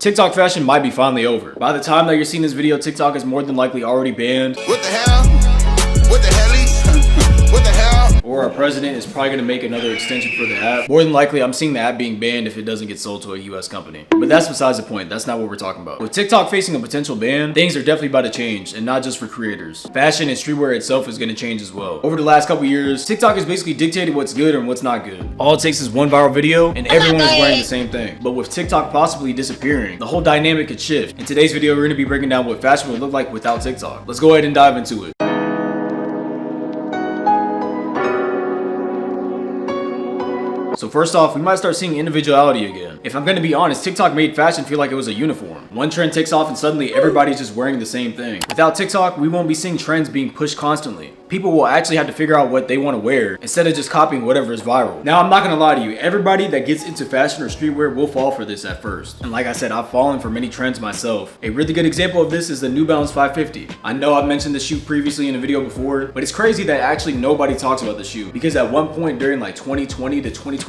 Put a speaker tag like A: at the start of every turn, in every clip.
A: TikTok fashion might be finally over. By the time that you're seeing this video, TikTok is more than likely already banned.
B: What the hell? What the hell? What the hell?
A: Or our president is probably going to make another extension for the app. More than likely, I'm seeing the app being banned if it doesn't get sold to a US company. But that's besides the point. That's not what we're talking about. With TikTok facing a potential ban, things are definitely about to change, and not just for creators. Fashion and streetwear itself is going to change as well. Over the last couple years, TikTok has basically dictated what's good and what's not good. All it takes is one viral video, and everyone is wearing the same thing. But with TikTok possibly disappearing, the whole dynamic could shift. In today's video, we're going to be breaking down what fashion would look like without TikTok. Let's go ahead and dive into it. So first off, we might start seeing individuality again. If I'm gonna be honest, TikTok made fashion feel like it was a uniform. One trend takes off and suddenly everybody's just wearing the same thing. Without TikTok, we won't be seeing trends being pushed constantly. People will actually have to figure out what they want to wear instead of just copying whatever is viral. Now, I'm not gonna lie to you, everybody that gets into fashion or streetwear will fall for this at first. And like I said, I've fallen for many trends myself. A really good example of this is the New Balance 550. I know I've mentioned this shoe previously in a video before, but it's crazy that actually nobody talks about the shoe, because at one point during like 2020 to 2022,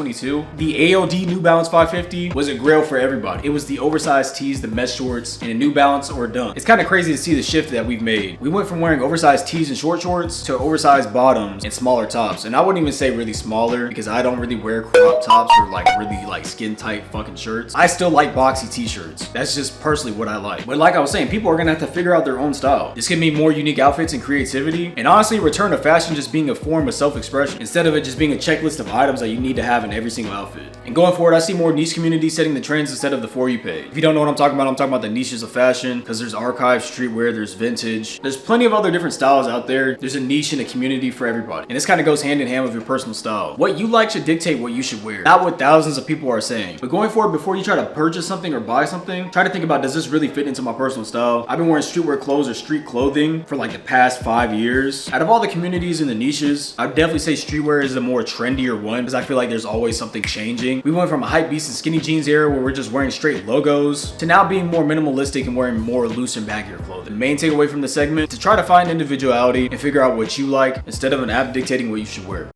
A: the AOD New Balance 550 was a grail for everybody. It was the oversized tees, the mesh shorts, and a New Balance or dunk. It's kind of crazy to see the shift that we've made. We went from wearing oversized tees and short shorts to oversized bottoms and smaller tops. And I wouldn't even say really smaller, because I don't really wear crop tops or like really like skin tight fucking shirts. I still like boxy t-shirts. That's just personally what I like. But like I was saying, people are gonna have to figure out their own style. This can mean more unique outfits and creativity, and honestly return to fashion just being a form of self-expression instead of it just being a checklist of items that you need to have in every single outfit. And going forward, I see more niche communities setting the trends instead of the For You page. If you don't know what I'm talking about the niches of fashion, because there's archive, streetwear, there's vintage. There's plenty of other different styles out there. There's a niche and a community for everybody. And this kind of goes hand in hand with your personal style. What you like should dictate what you should wear, not what thousands of people are saying. But going forward, before you try to purchase something or buy something, try to think about, does this really fit into my personal style? I've been wearing streetwear clothes or street clothing for like the past 5 years. Out of all the communities and the niches, I'd definitely say streetwear is the more trendier one, because I feel like there's always something changing. We went from a hype beast and skinny jeans era where we're just wearing straight logos to now being more minimalistic and wearing more loose and baggier clothing. The main takeaway from the segment, to try to find individuality and figure out what you like instead of an app dictating what you should wear.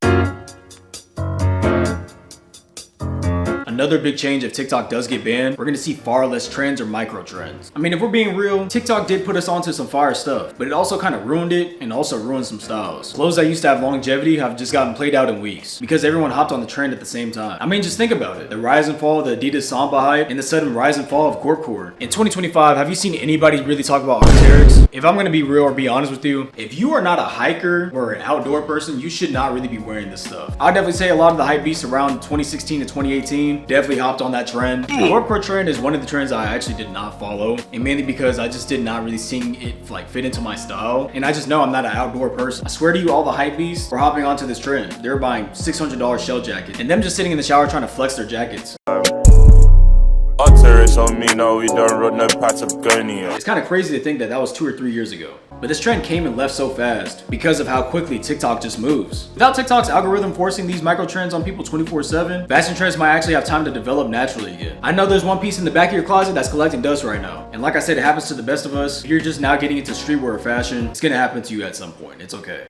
A: Another big change, if TikTok does get banned, we're gonna see far less trends or micro trends. I mean, if we're being real, TikTok did put us onto some fire stuff, but it also kind of ruined it and also ruined some styles. Clothes that used to have longevity have just gotten played out in weeks because everyone hopped on the trend at the same time. I mean, just think about it. The rise and fall of the Adidas Samba hype and the sudden rise and fall of Corpcore. In 2025, have you seen anybody really talk about Arc'teryx? If I'm gonna be real or be honest with you, if you are not a hiker or an outdoor person, you should not really be wearing this stuff. I'd definitely say a lot of the hype beasts around 2016 to 2018 definitely hopped on that trend. The Corpcore trend is one of the trends I actually did not follow, and mainly because I just did not really see it like fit into my style, and I just know I'm not an outdoor person. I swear to you, all the hype beasts were hopping onto this trend. They're buying $600 shell jackets and them just sitting in the shower trying to flex their jackets.
C: On me now, we don't run no Patagonia.
A: It's kind of crazy to think that that was 2 or 3 years ago. But this trend came and left so fast because of how quickly TikTok just moves. Without TikTok's algorithm forcing these micro trends on people 24/7, fashion trends might actually have time to develop naturally again. I know there's one piece in the back of your closet that's collecting dust right now. And like I said, it happens to the best of us. If you're just now getting into streetwear or fashion, it's gonna happen to you at some point. It's okay.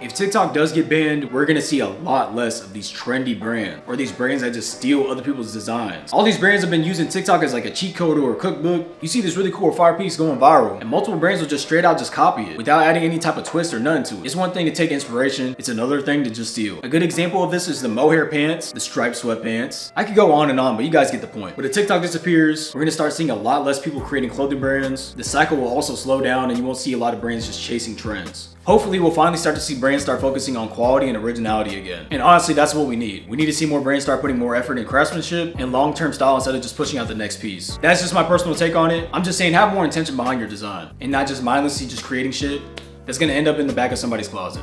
A: If TikTok does get banned, we're gonna see a lot less of these trendy brands or these brands that just steal other people's designs. All these brands have been using TikTok as like a cheat code or a cookbook. You see this really cool fire piece going viral and multiple brands will just straight out just copy it without adding any type of twist or none to it. It's one thing to take inspiration, it's another thing to just steal. A good example of this is the mohair pants, the striped sweatpants. I could go on and on, but you guys get the point. But if TikTok disappears, we're gonna start seeing a lot less people creating clothing brands. The cycle will also slow down and you won't see a lot of brands just chasing trends. Hopefully, we'll finally start to see brands start focusing on quality and originality again. And honestly, that's what we need. We need to see more brands start putting more effort in craftsmanship and long-term style instead of just pushing out the next piece. That's just my personal take on it. I'm just saying, have more intention behind your design and not just mindlessly just creating shit that's gonna end up in the back of somebody's closet.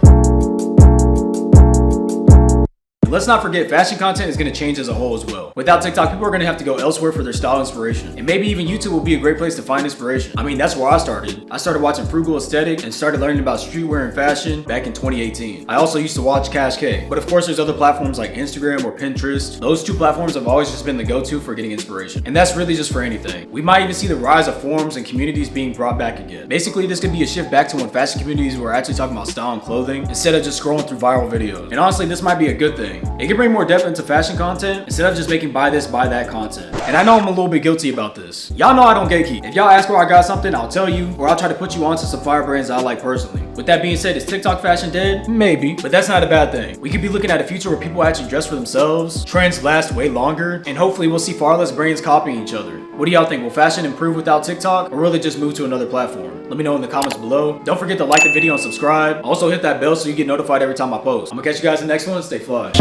A: Let's not forget, fashion content is going to change as a whole as well. Without TikTok, people are going to have to go elsewhere for their style inspiration. And maybe even YouTube will be a great place to find inspiration. I mean, that's where I started. I started watching Frugal Aesthetic and started learning about streetwear and fashion back in 2018. I also used to watch Cash K. But of course, there's other platforms like Instagram or Pinterest. Those two platforms have always just been the go-to for getting inspiration. And that's really just for anything. We might even see the rise of forums and communities being brought back again. Basically, this could be a shift back to when fashion communities were actually talking about style and clothing instead of just scrolling through viral videos. And honestly, this might be a good thing. thing. It can bring more depth into fashion content instead of just making buy this, buy that content. And I know I'm a little bit guilty about this. Y'all know I don't gatekeep. If y'all ask where I got something, I'll tell you, or I'll try to put you onto some fire brands I like personally. With that being said, is TikTok fashion dead? Maybe, but that's not a bad thing. We could be looking at a future where people actually dress for themselves, trends last way longer, and hopefully we'll see far less brands copying each other. What do y'all think? Will fashion improve without TikTok, or will it just move to another platform? Let me know in the comments below. Don't forget to like the video and subscribe. Also hit that bell so you get notified every time I post. I'm gonna catch you guys in the next one. Stay fly.